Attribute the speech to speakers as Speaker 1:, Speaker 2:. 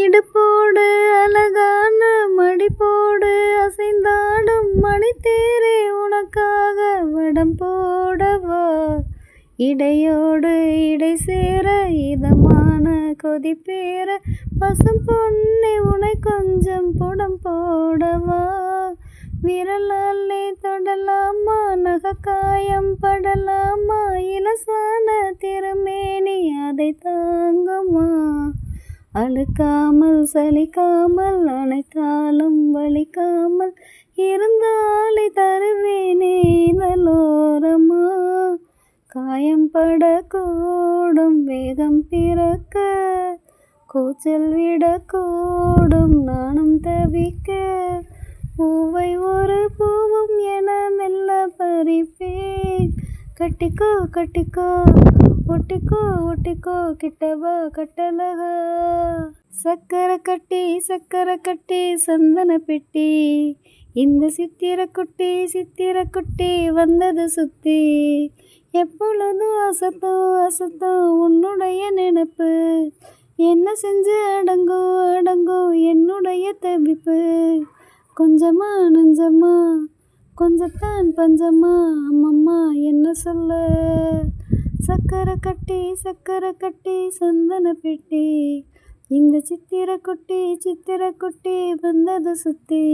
Speaker 1: இடுப்போடு அழகான மடிப்போடு அசைந்தாடும் மணித்தேரே உனக்காக வடம் போடவா. இடையோடு இடை சேர இதமான கொதிப்பேற பசும் பொன்னே உனை கொஞ்சம் புடம் போடவா. விரலாலே தொடலாமா நகக்காயம் படலாமா இலசான திருமேனி அதை தாங்குமா. அழுக்காமல் சலிக்காமல் அனைத்தாலும் வலிக்காமல் இருந்தாலே தருவேனே இதழோரமா. காயம் படக்கூடும் வேகம் பிறக்க கூச்சல் விடக்கூடும் நானும் தவிக்க. பூவை ஒரு பூவும் என மெல்ல பறிப்பேன். கட்டிக்கோ கட்டிக்கோ ஒட்டிக்கோ ஒட்டிக்கோ கிட்டவா கட்டழகா. சக்கரை கட்டி சந்தன பெட்டி இந்த சித்திர குட்டி வந்தது சுத்தி. எப்பொழுதும் அசத்தம் உன்னுடைய நினைப்பு. என்ன செஞ்சு அடங்கும் என்னுடைய தவிப்பு. கொஞ்சமா நஞ்சமா கொஞ்சத்தான் பஞ்சமா அம்மம்மா என்ன சொல்ல. சக்கரை கட்டி சந்தன பெட்டி இந்த சித்திர குட்டி வந்தது சுத்தி.